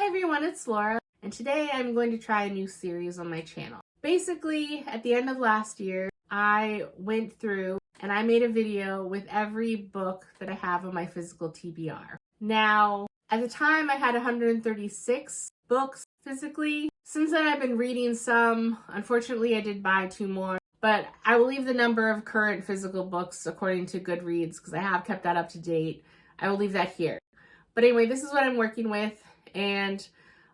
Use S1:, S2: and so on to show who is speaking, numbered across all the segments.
S1: everyone, it's Laura, and today I'm going to try a new series on my channel. Basically, at the end of last year, I went through and I made a video with every book that I have on my physical TBR. Now, at the time I had 136 books physically. Since then I've been reading some. Unfortunately, I did buy 2 more, but I will leave the number of current physical books according to Goodreads because I have kept that up to date. I will leave that here. But anyway, this is what I'm working with, and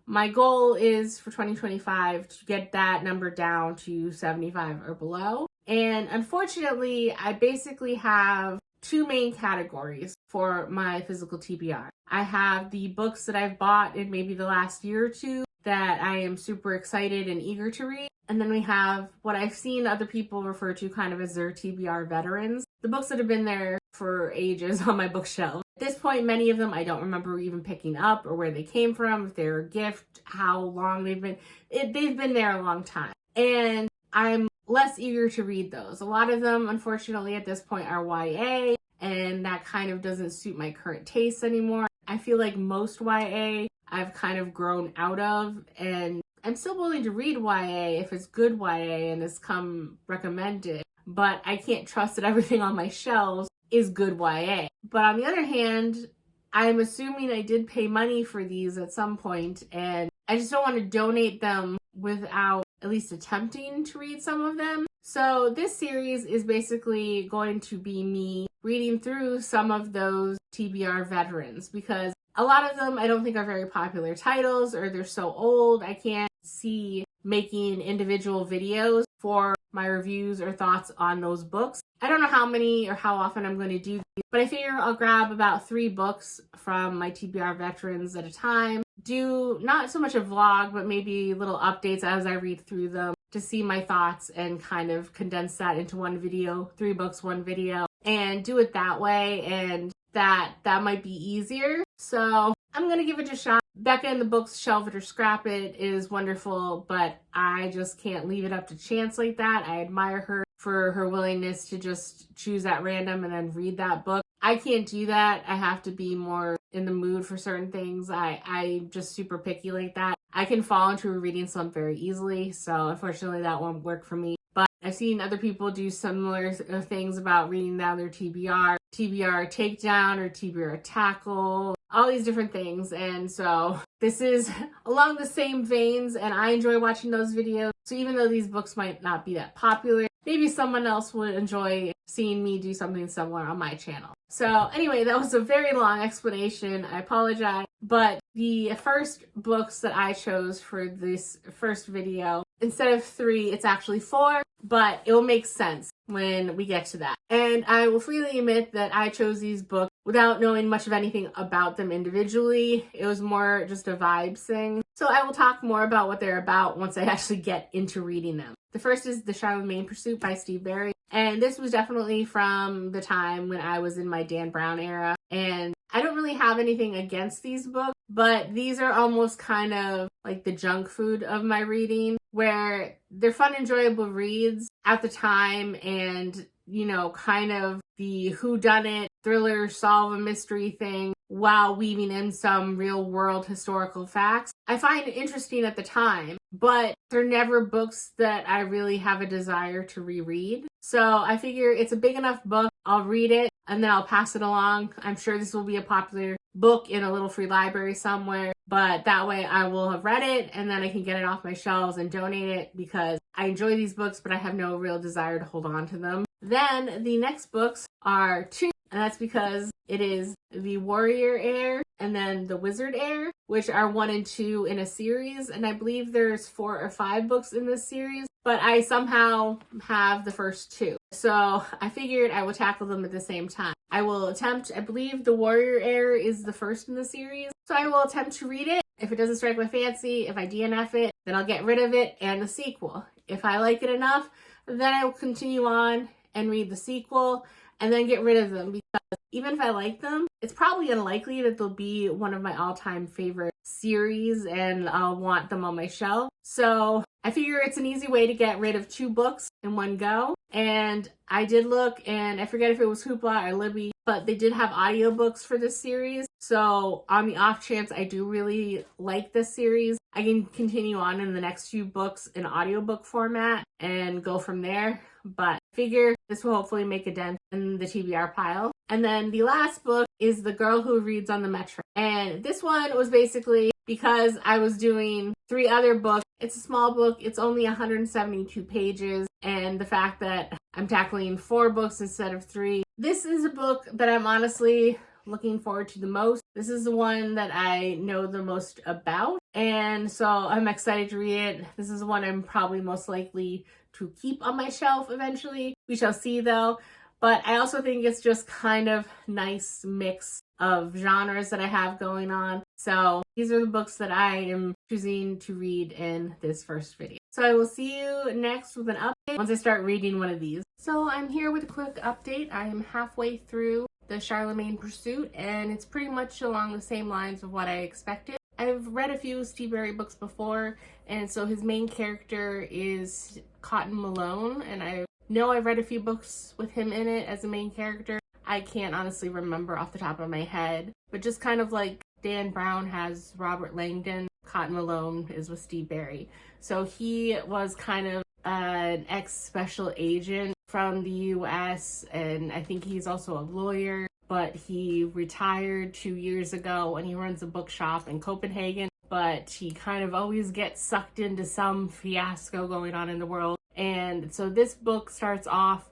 S1: my goal is for 2025 to get that number down to 75 or below. And unfortunately, I basically have 2 main categories for my physical TBR. I have the books that I've bought in maybe the last year or 2 that I am super excited and eager to read. And then we have what I've seen other people refer to kind of as their TBR veterans, the books that have been there for ages on my bookshelf. At this point, many of them I don't remember even picking up or where they came from, if they're a gift, how long they've been. They've been there a long time. And I'm less eager to read those. A lot of them, unfortunately, at this point are YA, and that kind of doesn't suit my current tastes anymore. I feel like most YA I've kind of grown out of, and I'm still willing to read YA if it's good YA and it's come recommended, but I can't trust that everything on my shelves is good YA. But on the other hand, I'm assuming I did pay money for these at some point, and I just don't want to donate them without at least attempting to read some of them. So this series is basically going to be me reading through some of those TBR veterans, because a lot of them I don't think are very popular titles, or they're so old I can't see making individual videos for my reviews or thoughts on those books. I don't know how many or how often I'm going to do these, but I figure I'll grab about 3 books from my TBR veterans at a time. Do not so much a vlog, but maybe little updates as I read through them to see my thoughts and kind of condense that into one video, 3 books, 1 video, and do it that way. And that might be easier. So I'm going to give it a shot. Becca in the books Shelf It or Scrap It is wonderful, but I just can't leave it up to chance like that. I admire her for her willingness to just choose at random and then read that book. I can't do that. I have to be more in the mood for certain things. I'm just super picky like that. I can fall into a reading slump very easily, so unfortunately that won't work for me. But I've seen other people do similar things about reading down their TBR takedown or TBR tackle, all these different things. And so this is along the same veins, and I enjoy watching those videos. So even though these books might not be that popular, maybe someone else would enjoy seeing me do something similar on my channel. So anyway, that was a very long explanation. I apologize. But the first books that I chose for this first video, instead of 3, it's actually 4, but it will make sense when we get to that. And I will freely admit that I chose these books without knowing much of anything about them individually. It was more just a vibes thing. So I will talk more about what they're about once I actually get into reading them. The first is The Charlemagne Pursuit by Steve Berry. And this was definitely from the time when I was in my Dan Brown era. And I don't really have anything against these books, but these are almost kind of like the junk food of my reading, where they're fun, enjoyable reads at the time, and, you know, kind of the whodunit, thriller, solve a mystery thing while weaving in some real world historical facts. I find it interesting at the time, but they're never books that I really have a desire to reread. So I figure it's a big enough book, I'll read it and then I'll pass it along. I'm sure this will be a popular book in a little free library somewhere, but that way I will have read it and then I can get it off my shelves and donate it, because I enjoy these books, but I have no real desire to hold on to them. Then the next books are 2, and that's because it is The Warrior Heir and then The Wizard Heir, which are 1 and 2 in a series. And I believe there's 4 or 5 books in this series, but I somehow have the first 2. So I figured I would tackle them at the same time. I will attempt, I believe The Warrior Heir is the first in the series, so I will attempt to read it. If it doesn't strike my fancy, if I DNF it, then I'll get rid of it and the sequel. If I like it enough, then I will continue on and read the sequel and then get rid of them, because even if I like them, it's probably unlikely that they'll be one of my all-time favorite series and I'll want them on my shelf. So I figure it's an easy way to get rid of 2 books in one go. And I did look, and I forget if it was Hoopla or Libby, but they did have audiobooks for this series. So on the off chance I do really like this series, I can continue on in the next few books in audiobook format and go from there. But I figure this will hopefully make a dent in the TBR pile. And then the last book is The Girl Who Reads on the Metro. And this one was basically because I was doing 3 other books. It's a small book. It's only 172 pages. And the fact that I'm tackling 4 books instead of 3. This is a book that I'm honestly looking forward to the most. This is the one that I know the most about. And so I'm excited to read it. This is one I'm probably most likely to keep on my shelf eventually. We shall see though. But I also think it's just kind of nice mix of genres that I have going on. So these are the books that I am choosing to read in this first video. So I will see you next with an update once I start reading one of these. So I'm here with a quick update. I am halfway through the Charlemagne Pursuit, and it's pretty much along the same lines of what I expected. I've read a few Steve Berry books before, and so his main character is Cotton Malone, and I know I've read a few books with him in it as a main character. I can't honestly remember off the top of my head, but just kind of like Dan Brown has Robert Langdon, Cotton Malone is with Steve Berry. So he was kind of an ex-special agent from the US, and I think he's also a lawyer, but he retired 2 years ago and he runs a bookshop in Copenhagen, but he kind of always gets sucked into some fiasco going on in the world. And so this book starts off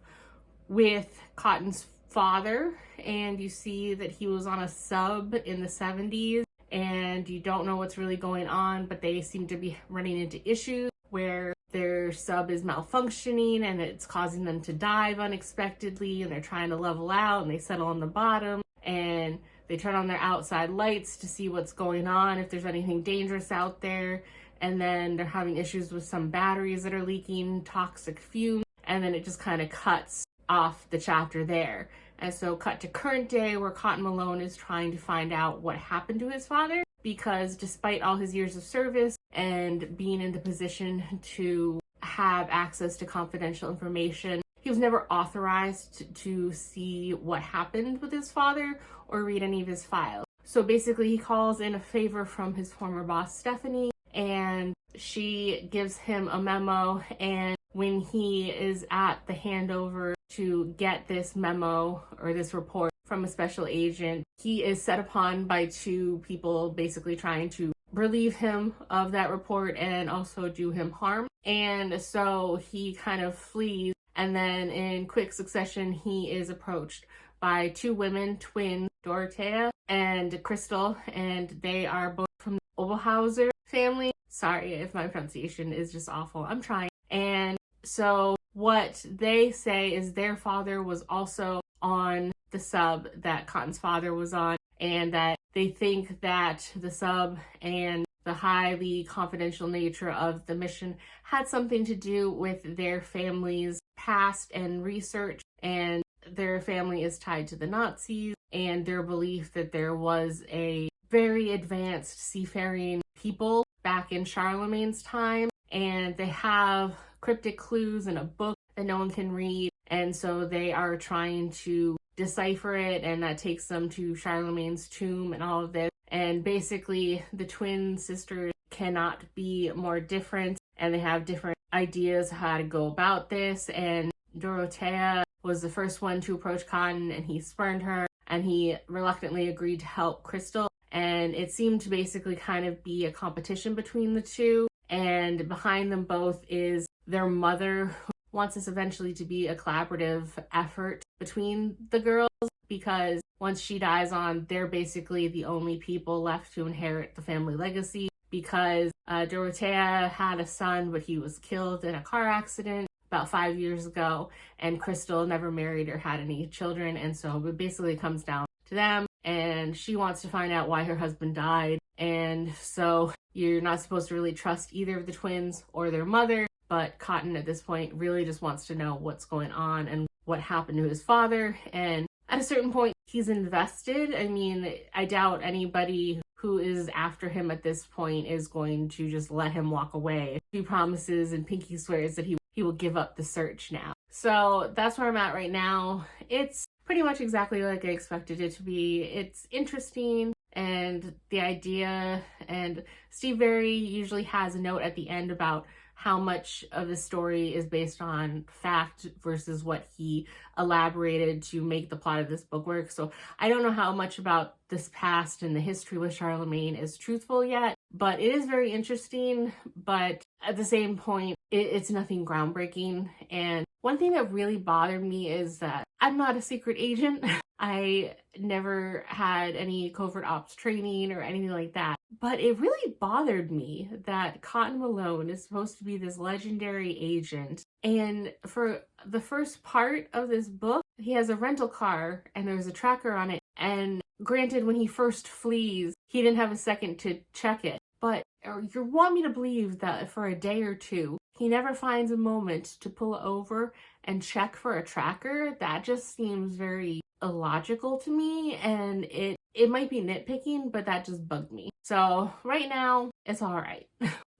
S1: with Cotton's father, and you see that he was on a sub in the 70s, and you don't know what's really going on, but they seem to be running into issues where their sub is malfunctioning and it's causing them to dive unexpectedly, and they're trying to level out, and they settle on the bottom and they turn on their outside lights to see what's going on, if there's anything dangerous out there. And then they're having issues with some batteries that are leaking toxic fumes, and then it just kind of cuts off the chapter there. And so cut to current day, where Cotton Malone is trying to find out what happened to his father, because despite all his years of service and being in the position to have access to confidential information, he was never authorized to see what happened with his father or read any of his files. So basically he calls in a favor from his former boss, Stephanie, and she gives him a memo, and when he is at the handover to get this memo or this report from a special agent, he is set upon by 2 people basically trying to relieve him of that report and also do him harm. And so he kind of flees, and then in quick succession he is approached by 2 women, twins, Dorothea and Crystal, and they are both from the Oberhauser family. Sorry if my pronunciation is just awful, I'm trying. And so what they say is their father was also on the sub that Cotton's father was on, and that they think that the sub and the highly confidential nature of the mission had something to do with their family's past and research, and their family is tied to the Nazis, and their belief that there was a very advanced seafaring people back in Charlemagne's time, and they have cryptic clues in a book that no one can read, and so they are trying to decipher it, and that takes them to Charlemagne's tomb and all of this. And basically the twin sisters cannot be more different, and they have different ideas how to go about this. And Dorothea was the first one to approach Cotton, and he spurned her, and he reluctantly agreed to help Crystal. And it seemed to basically kind of be a competition between the 2. And behind them both is their mother, who wants this eventually to be a collaborative effort between the girls, because once she dies on, they're basically the only people left to inherit the family legacy, because Dorothea had a son, but he was killed in a car accident about 5 years ago, and Crystal never married or had any children, and so it basically comes down to them, and she wants to find out why her husband died. And so you're not supposed to really trust either of the twins or their mother, but Cotton at this point really just wants to know what's going on and what happened to his father. And at a certain point, he's invested. I mean, I doubt anybody who is after him at this point is going to just let him walk away. He promises and Pinky swears that he will give up the search now. So that's where I'm at right now. It's pretty much exactly like I expected it to be. It's interesting, and the idea, and Steve Berry usually has a note at the end about how much of the story is based on fact versus what he elaborated to make the plot of this book work. So I don't know how much about this past and the history with Charlemagne is truthful yet, but it is very interesting. But at the same point, it's nothing groundbreaking. And one thing that really bothered me is that I'm not a secret agent. I never had any covert ops training or anything like that. But it really bothered me that Cotton Malone is supposed to be this legendary agent. And for the first part of this book, he has a rental car and there's a tracker on it. And granted, when he first flees, he didn't have a second to check it. But you want me to believe that for a day or two, he never finds a moment to pull over and check for a tracker? That just seems very illogical to me, and it might be nitpicking, but that just bugged me. So right now, it's all right.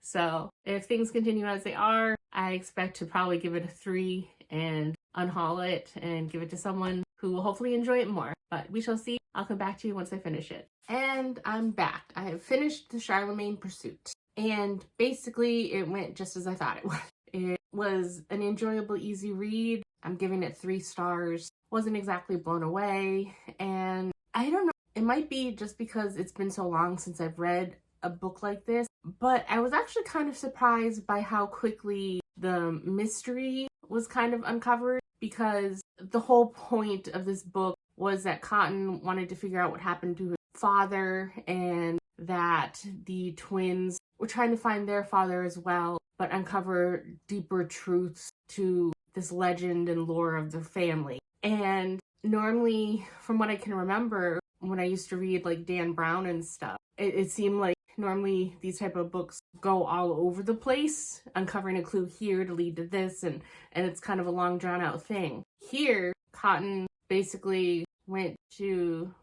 S1: So if things continue as they are, I expect to probably give it a 3 and unhaul it and give it to someone who will hopefully enjoy it more. But we shall see. I'll come back to you once I finish it. And I'm back. I have finished the Charlemagne Pursuit. And basically, it went just as I thought it would. It was an enjoyable, easy read. I'm giving it 3 stars. Wasn't exactly blown away. And I don't know, it might be just because it's been so long since I've read a book like this, but I was actually kind of surprised by how quickly the mystery was kind of uncovered, because the whole point of this book was that Cotton wanted to figure out what happened to his father, and that the twins were trying to find their father as well, but uncover deeper truths to this legend and lore of the family. And normally, from what I can remember, when I used to read like Dan Brown and stuff, it seemed like normally these type of books go all over the place, uncovering a clue here to lead to this, and it's kind of a long drawn out thing. Here, Cotton basically went to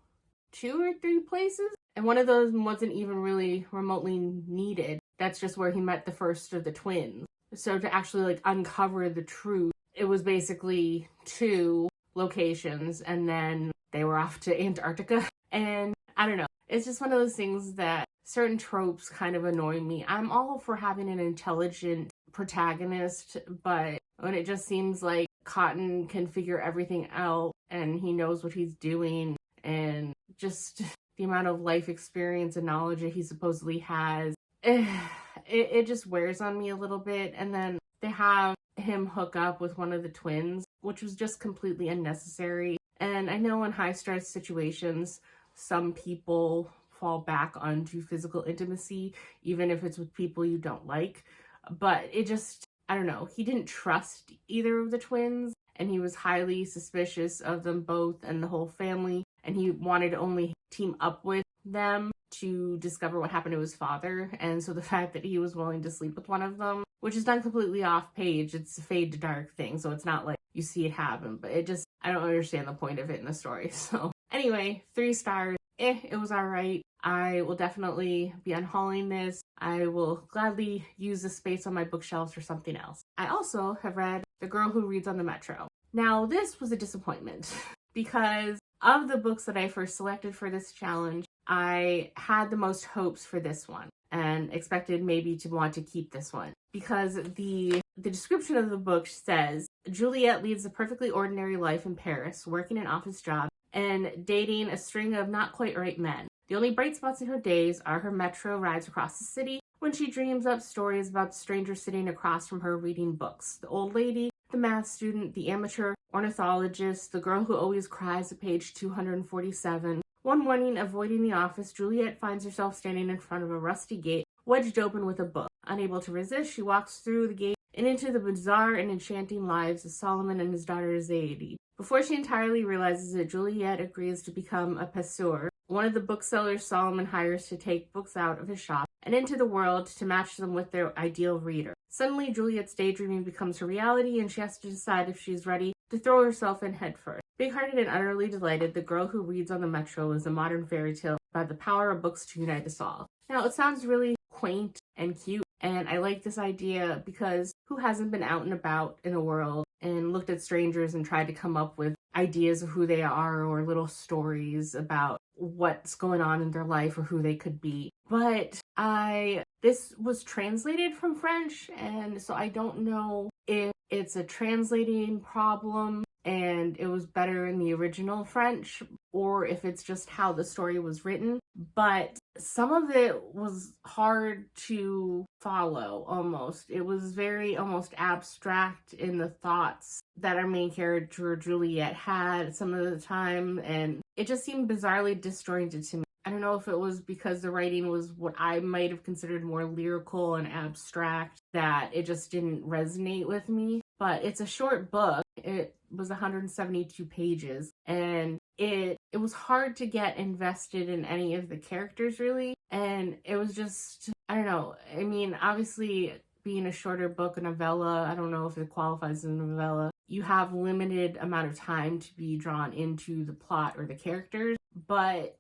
S1: 2 or 3 places, and one of those wasn't even really remotely needed. That's just where he met the first of the twins. So to actually like uncover the truth, it was basically 2 locations, and then they were off to Antarctica. And I don't know, it's just one of those things that certain tropes kind of annoy me. I'm all for having an intelligent protagonist, but when it just seems like Cotton can figure everything out and he knows what he's doing, and just the amount of life experience and knowledge that he supposedly has, it just wears on me a little bit. And then they have him hook up with one of the twins, which was just completely unnecessary. And I know in high stress situations, some people fall back onto physical intimacy, even if it's with people you don't like. But it just, I don't know, he didn't trust either of the twins, and he was highly suspicious of them both and the whole family. And he wanted to only team up with them to discover what happened to his father. And so the fact that he was willing to sleep with one of them, which is done completely off page, it's a fade to dark thing, so it's not like you see it happen, but it just, I don't understand the point of it in the story. So anyway, 3 stars. It was all right. I will definitely be unhauling this. I will gladly use the space on my bookshelves for something else. I also have read The Girl Who Reads on the Metro. Now, this was a disappointment because of the books that I first selected for this challenge, I had the most hopes for this one and expected maybe to want to keep this one, because the description of the book says, Juliet leads a perfectly ordinary life in Paris, working an office job and dating a string of not quite right men. The only bright spots in her days are her metro rides across the city when she dreams up stories about strangers sitting across from her reading books. The old lady, the math student, the amateur ornithologist, the girl who always cries at page 247. One morning, avoiding the office, Juliet finds herself standing in front of a rusty gate, wedged open with a book. Unable to resist, she walks through the gate and into the bizarre and enchanting lives of Solomon and his daughter Zaidi. Before she entirely realizes it, Juliet agrees to become a passeur, one of the booksellers Solomon hires to take books out of his shop and into the world to match them with their ideal reader. Suddenly, Juliet's daydreaming becomes her reality, and she has to decide if she's ready to throw herself in headfirst. Big-hearted and utterly delighted, the girl who reads on the metro is a modern fairy tale about the power of books to unite us all. Now, it sounds really quaint and cute, and I like this idea because who hasn't been out and about in the world and looked at strangers and tried to come up with ideas of who they are or little stories about what's going on in their life or who they could be. But this was translated from French, and so I don't know if it's a translating problem and it was better in the original French, or if it's just how the story was written. But some of it was hard to follow almost. It was very almost abstract in the thoughts that our main character Juliet had some of the time, and it just seemed bizarrely disjointed to me. I don't know if it was because the writing was what I might have considered more lyrical and abstract, that it just didn't resonate with me. But it's a short book. It was 172 pages, and it was hard to get invested in any of the characters, really. And it was just, I don't know. I mean, obviously, being a shorter book, a novella, I don't know if it qualifies as a novella, you have limited amount of time to be drawn into the plot or the characters. But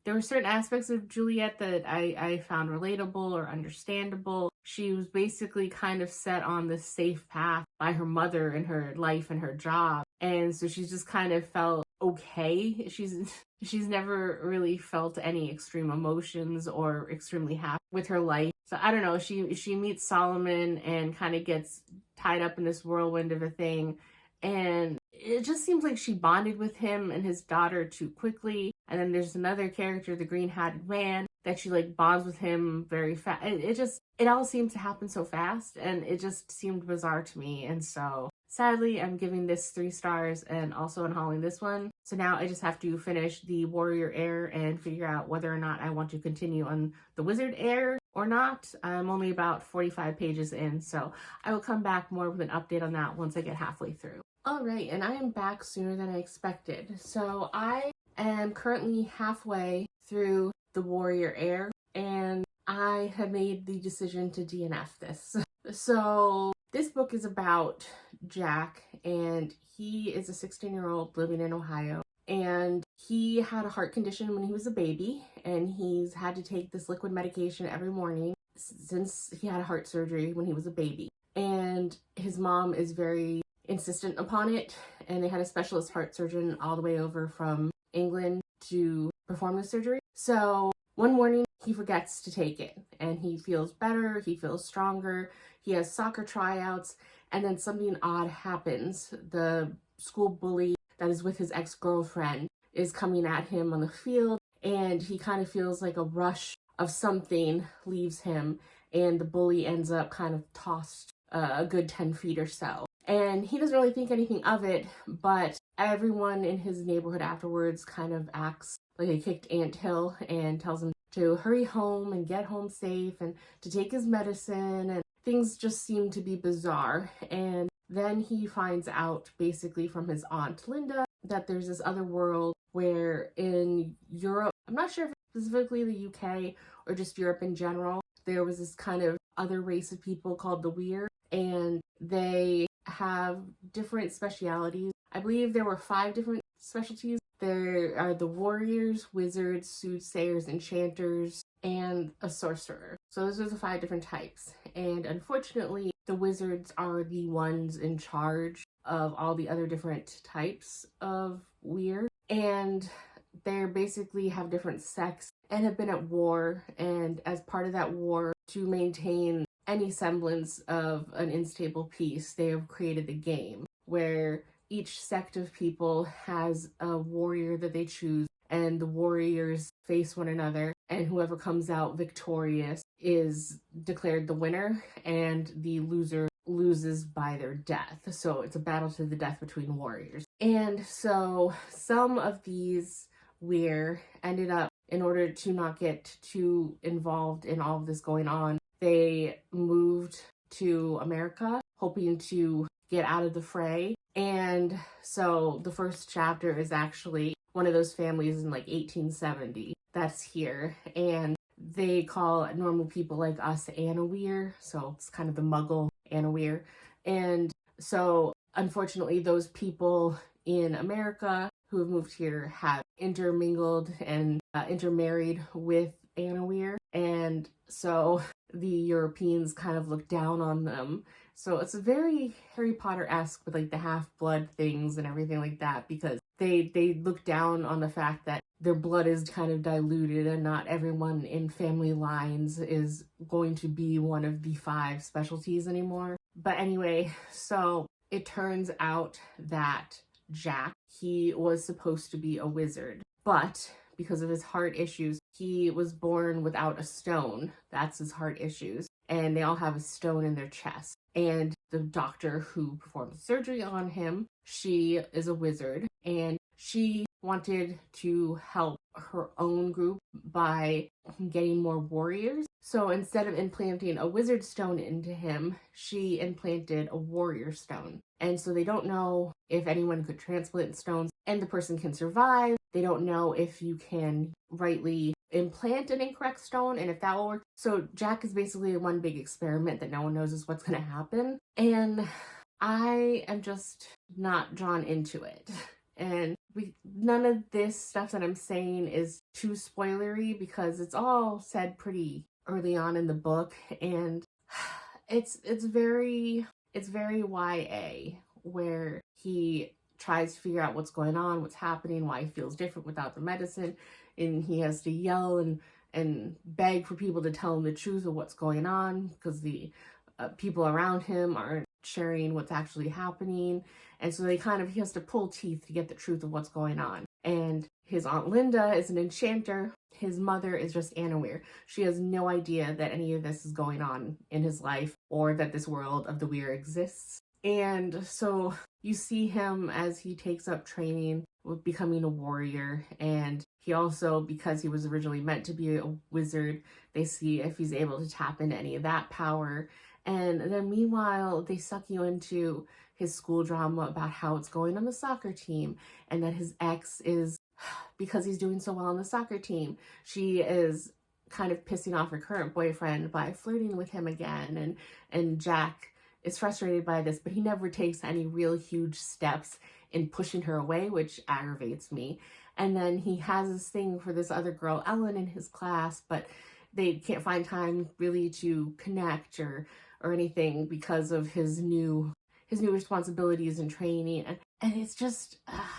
S1: there were certain aspects of Juliet that I found relatable or understandable. She was basically kind of set on this safe path by her mother in her life and her job. And so she's just kind of felt okay. She's never really felt any extreme emotions or extremely happy with her life. So I don't know, she meets Solomon and kind of gets tied up in this whirlwind of a thing. And it just seems like she bonded with him and his daughter too quickly. And then there's another character, the green-hatted man, that she like bonds with him very fast. It all seems to happen so fast, and it just seemed bizarre to me. And so sadly, I'm giving this 3 stars and also unhauling this one. So now I just have to finish the Warrior Heir and figure out whether or not I want to continue on the Wizard Heir or not. I'm only about 45 pages in, so I will come back more with an update on that once I get halfway through. All right, and I am back sooner than I expected. So I am currently halfway through the Warrior Heir, and I have made the decision to DNF this. So this book is about Jack, and he is a 16-year-old living in Ohio, and he had a heart condition when he was a baby, and he's had to take this liquid medication every morning since he had heart surgery when he was a baby. And his mom is very insistent upon it, and they had a specialist heart surgeon all the way over from England to perform the surgery. So one morning he forgets to take it, and he feels better, he feels stronger, he has soccer tryouts, and then something odd happens. The school bully that is with his ex-girlfriend is coming at him on the field, and he kind of feels like a rush of something leaves him, and the bully ends up kind of tossed a good 10 feet or so. And he doesn't really think anything of it, but everyone in his neighborhood afterwards kind of acts like a kicked anthill and tells him to hurry home and get home safe and to take his medicine, and things just seem to be bizarre. And then he finds out basically from his aunt Linda that there's this other world where in Europe, I'm not sure if it's specifically the UK or just Europe in general, there was this kind of other race of people called the Weir, and they have different specialities. I believe there were 5 different specialties. There are the warriors, wizards, soothsayers, enchanters, and a sorcerer. So those are the 5 different types. And unfortunately, the wizards are the ones in charge of all the other different types of Weir. And they basically have different sects and have been at war. And as part of that war, to maintain any semblance of an unstable peace, they have created the game where each sect of people has a warrior that they choose, and the warriors face one another, and whoever comes out victorious is declared the winner, and the loser loses by their death. So it's a battle to the death between warriors. And so some of these Weir ended up, in order to not get too involved in all of this going on, they moved to America, hoping to get out of the fray. And so the first chapter is actually one of those families in like 1870 that's here. And they call normal people like us Anna Weir. So it's kind of the Muggle Anna Weir. And so unfortunately, those people in America who have moved here have intermingled and intermarried with Annaware, and so the Europeans kind of look down on them. So it's a very Harry Potter-esque with like the half-blood things and everything like that, because they look down on the fact that their blood is kind of diluted and not everyone in family lines is going to be one of the 5 specialties anymore. But anyway, so it turns out that Jack, he was supposed to be a wizard, but because of his heart issues, he was born without a stone. That's his heart issues. And they all have a stone in their chest. And the doctor who performed surgery on him, she is a wizard, and she wanted to help her own group by getting more warriors. So instead of implanting a wizard stone into him, she implanted a warrior stone. And so they don't know if anyone could transplant stones and the person can survive. They don't know if you can rightly implant an incorrect stone and if that will work. So Jack is basically one big experiment that no one knows is what's going to happen. And I am just not drawn into it. And none of this stuff that I'm saying is too spoilery because it's all said pretty early on in the book, and it's very YA, where he tries to figure out what's going on, what's happening, why he feels different without the medicine, and he has to yell and beg for people to tell him the truth of what's going on because the people around him aren't sharing what's actually happening. And so he has to pull teeth to get the truth of what's going on. And his Aunt Linda is an enchanter. His mother is just Annaware. She has no idea that any of this is going on in his life or that this world of the Weir exists. And so you see him as he takes up training with becoming a warrior. And he also, because he was originally meant to be a wizard, they see if he's able to tap into any of that power. And then meanwhile, they suck you into his school drama about how it's going on the soccer team and that his ex is, because he's doing so well on the soccer team, she is kind of pissing off her current boyfriend by flirting with him again. And Jack is frustrated by this, but he never takes any real huge steps in pushing her away, which aggravates me. And then he has this thing for this other girl, Ellen, in his class, but they can't find time really to connect or anything because of his new responsibilities and training. And it's just,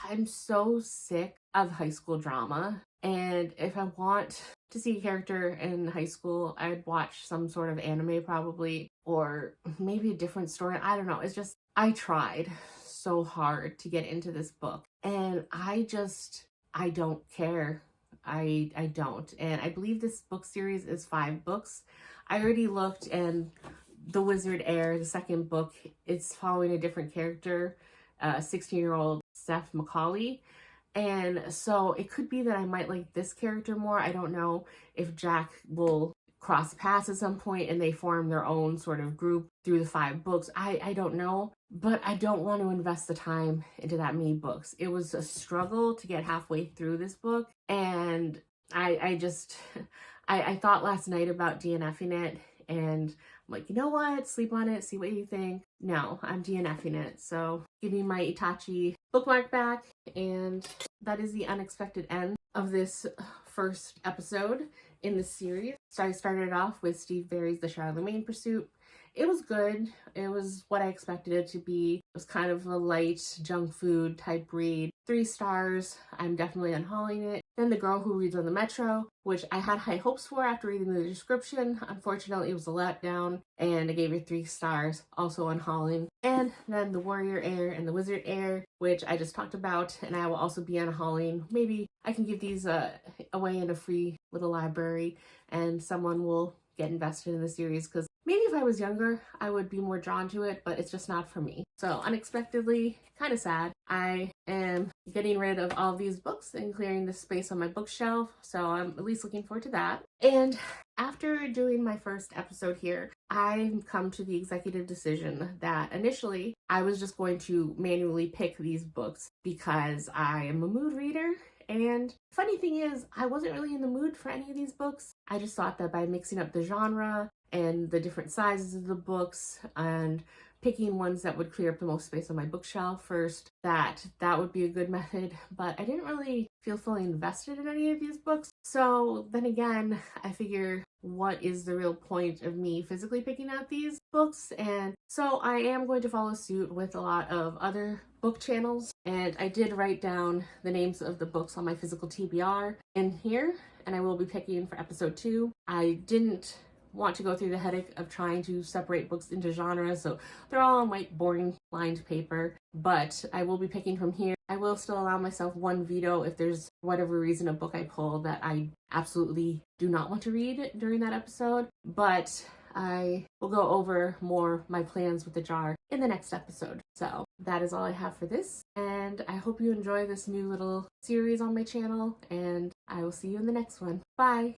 S1: I'm so sick of high school drama. And if I want to see a character in high school, I'd watch some sort of anime probably, or maybe a different story. I don't know. It's just, I tried so hard to get into this book and I don't care. I don't. And I believe this book series is 5 books. I already looked, and The Wizard Heir, the second book, it's following a different character, 16-year-old Steph Macaulay. And so it could be that I might like this character more. I don't know if Jack will cross paths at some point and they form their own sort of group through the 5 books. I don't know, but I don't want to invest the time into that many books. It was a struggle to get halfway through this book, and I thought last night about DNFing it, and I'm like, you know what? Sleep on it, see what you think. No, I'm DNFing it. So giving my Itachi bookmark back, and that is the unexpected end of this first episode in the series. So I started off with Steve Barry's The Charlemagne Pursuit. It was good. It was what I expected it to be. It was kind of a light junk food type read. 3 stars. I'm definitely unhauling it. Then The Girl Who Reads on the Metro, which I had high hopes for after reading the description. Unfortunately, it was a letdown, and I gave it 3 stars, also unhauling. And then The Warrior Heir and The Wizard Heir, which I just talked about, and I will also be unhauling. Maybe I can give these away in a free little library, and someone will get invested in the series, because maybe if I was younger, I would be more drawn to it, but it's just not for me. So unexpectedly, kind of sad. I am getting rid of all of these books and clearing the space on my bookshelf, so I'm at least looking forward to that. And after doing my first episode here, I've come to the executive decision that initially I was just going to manually pick these books because I am a mood reader. And funny thing is, I wasn't really in the mood for any of these books. I just thought that by mixing up the genre and the different sizes of the books and picking ones that would clear up the most space on my bookshelf first, that would be a good method, but I didn't really feel fully invested in any of these books. So then again, I figure, what is the real point of me physically picking out these books? And so I am going to follow suit with a lot of other book channels, and I did write down the names of the books on my physical TBR in here, and I will be picking for episode 2. I didn't want to go through the headache of trying to separate books into genres, so they're all on white boring lined paper, but I will be picking from here. I will still allow myself one veto if there's whatever reason a book I pull that I absolutely do not want to read during that episode, but I will go over more my plans with the jar in the next episode. So that is all I have for this, and I hope you enjoy this new little series on my channel, and I will see you in the next one. Bye!